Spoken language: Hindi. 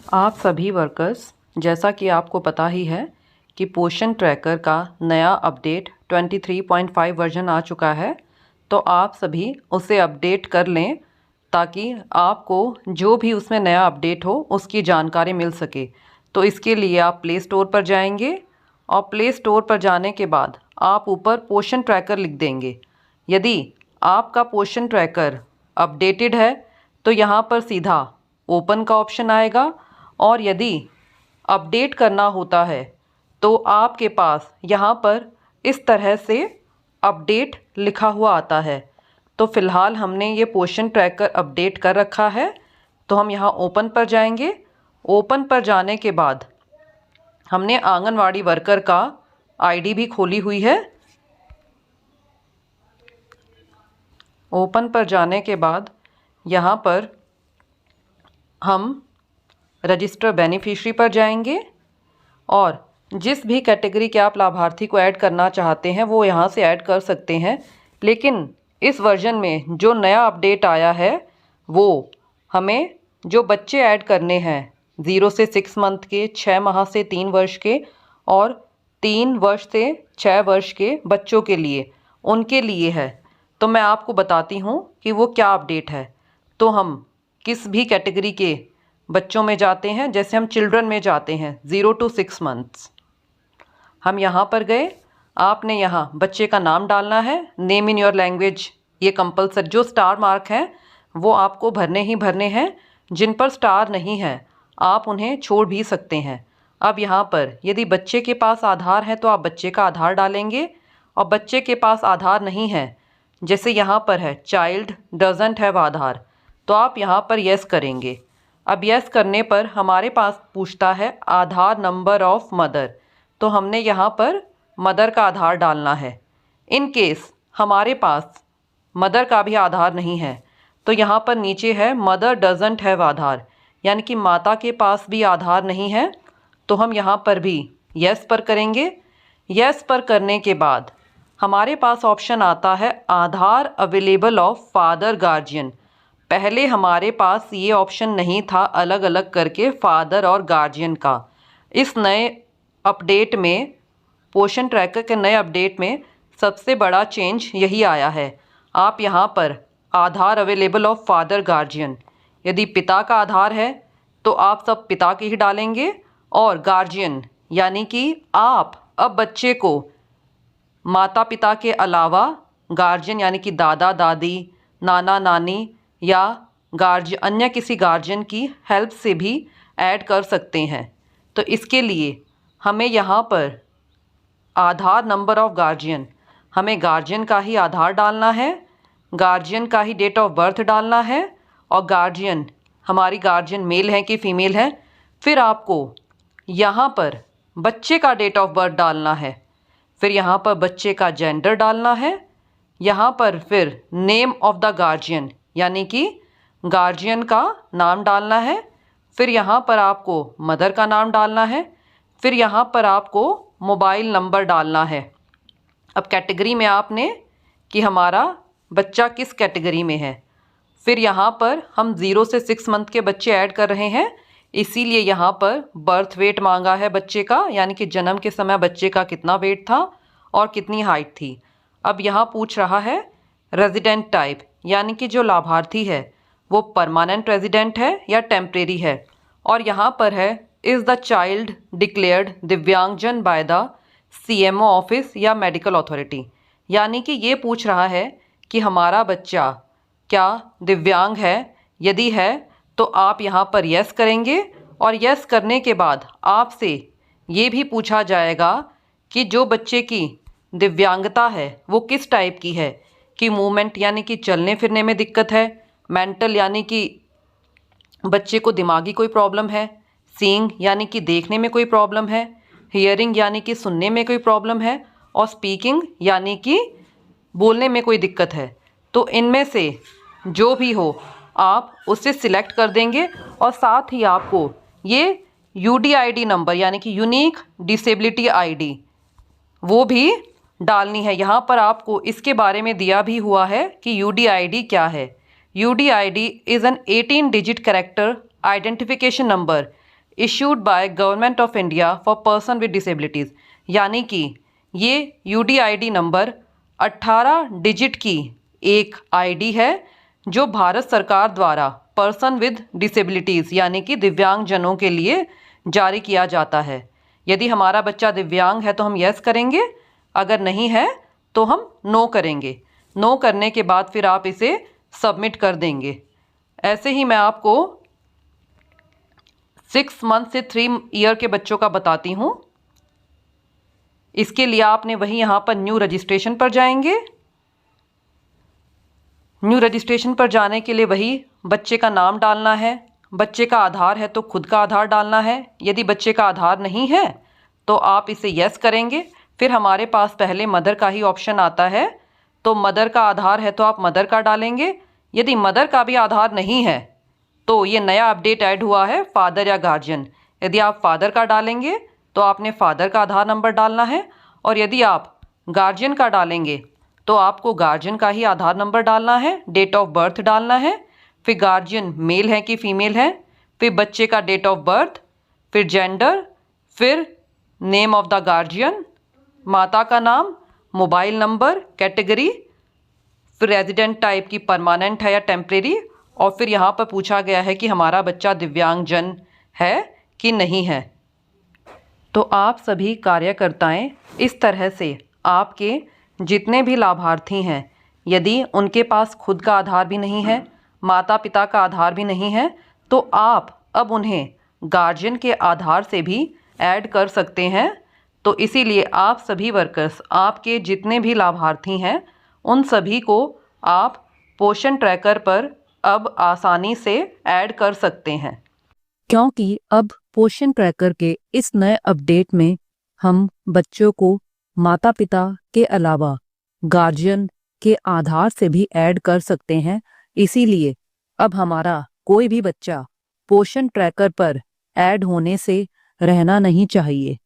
आप सभी वर्कर्स, जैसा कि आपको पता ही है कि पोषण ट्रैकर का नया अपडेट 23.5 वर्जन आ चुका है। तो आप सभी उसे अपडेट कर लें ताकि आपको जो भी उसमें नया अपडेट हो उसकी जानकारी मिल सके। तो इसके लिए आप प्ले स्टोर पर जाएंगे और प्ले स्टोर पर जाने के बाद आप ऊपर पोषण ट्रैकर लिख देंगे। यदि आपका पोषण ट्रैकर अपडेटेड है तो यहाँ पर सीधा ओपन का ऑप्शन आएगा, और यदि अपडेट करना होता है तो आपके पास यहाँ पर इस तरह से अपडेट लिखा हुआ आता है। तो फ़िलहाल हमने ये पोषण ट्रैकर अपडेट कर रखा है, तो हम यहाँ ओपन पर जाएंगे। ओपन पर जाने के बाद हमने आंगनवाड़ी वर्कर का आईडी भी खोली हुई है। ओपन पर जाने के बाद यहाँ पर हम रजिस्टर बेनिफिशरी पर जाएंगे और जिस भी कैटेगरी के आप लाभार्थी को ऐड करना चाहते हैं वो यहाँ से ऐड कर सकते हैं। लेकिन इस वर्जन में जो नया अपडेट आया है वो हमें जो बच्चे ऐड करने हैं 0 से 6 मंथ के, 6 माह से 3 वर्ष के और 3 वर्ष से 6 वर्ष के बच्चों के लिए, उनके लिए है। तो मैं आपको बताती हूँ कि वो क्या अपडेट है। तो हम किस भी कैटेगरी के बच्चों में जाते हैं, जैसे हम चिल्ड्रन में जाते हैं 0 to 6 मंथ्स। हम यहाँ पर गए, आपने यहाँ बच्चे का नाम डालना है, नेम इन योर लैंग्वेज, ये कंपलसरी। जो स्टार मार्क हैं वो आपको भरने ही भरने हैं, जिन पर स्टार नहीं है आप उन्हें छोड़ भी सकते हैं। अब यहाँ पर यदि बच्चे के पास आधार है तो आप बच्चे का आधार डालेंगे, और बच्चे के पास आधार नहीं है, जैसे यहाँ पर है चाइल्ड डजंट हैव आधार, तो आप यहाँ पर यस करेंगे। अब यस करने पर हमारे पास पूछता है आधार नंबर ऑफ मदर, तो हमने यहाँ पर मदर का आधार डालना है। इन केस हमारे पास मदर का भी आधार नहीं है तो यहाँ पर नीचे है मदर डजंट हैव आधार, यानी कि माता के पास भी आधार नहीं है, तो हम यहाँ पर भी यस पर करेंगे। यस पर करने के बाद हमारे पास ऑप्शन आता है आधार अवेलेबल ऑफ फादर गार्जियन। पहले हमारे पास ये ऑप्शन नहीं था अलग अलग करके फादर और गार्जियन का। इस नए अपडेट में, पोषण ट्रैकर के नए अपडेट में सबसे बड़ा चेंज यही आया है। आप यहाँ पर आधार अवेलेबल ऑफ फादर गार्जियन, यदि पिता का आधार है तो आप सब पिता के ही डालेंगे, और गार्जियन यानी कि आप अब बच्चे को माता पिता के अलावा गार्जियन यानी कि दादा दादी, नाना नानी या अन्य किसी गार्जियन की हेल्प से भी ऐड कर सकते हैं। तो इसके लिए हमें यहाँ पर आधार नंबर ऑफ गार्जियन, हमें गार्जियन का ही आधार डालना है, गार्जियन का ही डेट ऑफ बर्थ डालना है, और गार्जियन हमारी गार्जियन मेल है कि फीमेल है। फिर आपको यहाँ पर बच्चे का डेट ऑफ बर्थ डालना है, फिर यहाँ पर बच्चे का जेंडर डालना है, यहाँ पर फिर नेम ऑफ द गार्जियन यानी कि गार्जियन का नाम डालना है, फिर यहाँ पर आपको मदर का नाम डालना है, फिर यहाँ पर आपको मोबाइल नंबर डालना है। अब कैटेगरी में आपने कि हमारा बच्चा किस कैटेगरी में है, फिर यहाँ पर हम 0 से 6 मंथ के बच्चे ऐड कर रहे हैं, इसीलिए यहाँ पर बर्थ वेट मांगा है बच्चे का, यानी कि जन्म के समय बच्चे का कितना वेट था और कितनी हाइट थी। अब यहाँ पूछ रहा है रेजिडेंट टाइप, यानी कि जो लाभार्थी है वो परमानेंट रेजिडेंट है या टेम्परेरी है, और यहाँ पर है इज़ द चाइल्ड डिक्लेयर्ड दिव्यांगजन बाय द CMO ऑफिस या मेडिकल अथॉरिटी, यानी कि ये पूछ रहा है कि हमारा बच्चा क्या दिव्यांग है। यदि है तो आप यहाँ पर यस करेंगे, और यस करने के बाद आपसे ये भी पूछा जाएगा कि जो बच्चे की दिव्यांगता है वो किस टाइप की है, कि मूवमेंट यानी कि चलने फिरने में दिक्कत है, मेंटल यानी कि बच्चे को दिमागी कोई प्रॉब्लम है, सीइंग यानी कि देखने में कोई प्रॉब्लम है, हियरिंग यानी कि सुनने में कोई प्रॉब्लम है, और स्पीकिंग यानी कि बोलने में कोई दिक्कत है। तो इनमें से जो भी हो आप उसे सिलेक्ट कर देंगे, और साथ ही आपको ये UDID नंबर यानी कि यूनिक डिसेबिलिटी ID वो भी डालनी है। यहाँ पर आपको इसके बारे में दिया भी हुआ है कि UDID क्या है। UDID is an 18 digit character identification number issued by government of India for person with disabilities, यानी कि ये UDID नंबर 18 डिजिट की एक ID है जो भारत सरकार द्वारा पर्सन विद डिसेबिलिटीज़ यानी कि दिव्यांगजनों के लिए जारी किया जाता है। यदि हमारा बच्चा दिव्यांग है तो हम यस करेंगे, अगर नहीं है तो हम नो करेंगे। नो करने के बाद फिर आप इसे सबमिट कर देंगे। ऐसे ही मैं आपको 6 मंथ से 3 ईयर के बच्चों का बताती हूँ। इसके लिए आपने वही यहाँ पर न्यू रजिस्ट्रेशन पर जाएंगे। न्यू रजिस्ट्रेशन पर जाने के लिए वही बच्चे का नाम डालना है। बच्चे का आधार है तो खुद का आधार डालना है। यदि बच्चे का आधार नहीं है तो आप इसे यस करेंगे। फिर हमारे पास पहले मदर का ही ऑप्शन आता है, तो मदर का आधार है तो आप मदर का डालेंगे। यदि मदर का भी आधार नहीं है तो ये नया अपडेट ऐड हुआ है फादर या गार्जियन। यदि आप फादर का डालेंगे तो आपने फादर का आधार नंबर डालना है, और यदि आप गार्जियन का डालेंगे तो आपको गार्जियन का ही आधार नंबर डालना है, डेट ऑफ बर्थ डालना है, फिर गार्जियन मेल है कि फीमेल है, फिर बच्चे का डेट ऑफ बर्थ, फिर जेंडर, फिर नेम ऑफ द गार्जियन, माता का नाम, मोबाइल नंबर, कैटेगरी, फिर रेजिडेंट टाइप की परमानेंट है या टेम्परेरी, और फिर यहाँ पर पूछा गया है कि हमारा बच्चा दिव्यांगजन है कि नहीं है। तो आप सभी कार्यकर्ताएं इस तरह से आपके जितने भी लाभार्थी हैं, यदि उनके पास खुद का आधार भी नहीं है, माता पिता का आधार भी नहीं है, तो आप अब उन्हें गार्जियन के आधार से भी ऐड कर सकते हैं। तो इसीलिए आप सभी वर्कर्स, आपके जितने भी लाभार्थी हैं, उन सभी को आप पोषण ट्रैकर पर अब आसानी से ऐड कर सकते हैं, क्योंकि अब पोषण ट्रैकर के इस नए अपडेट में हम बच्चों को माता पिता के अलावा गार्जियन के आधार से भी ऐड कर सकते हैं। इसीलिए अब हमारा कोई भी बच्चा पोषण ट्रैकर पर ऐड होने से रहना नहीं चाहिए।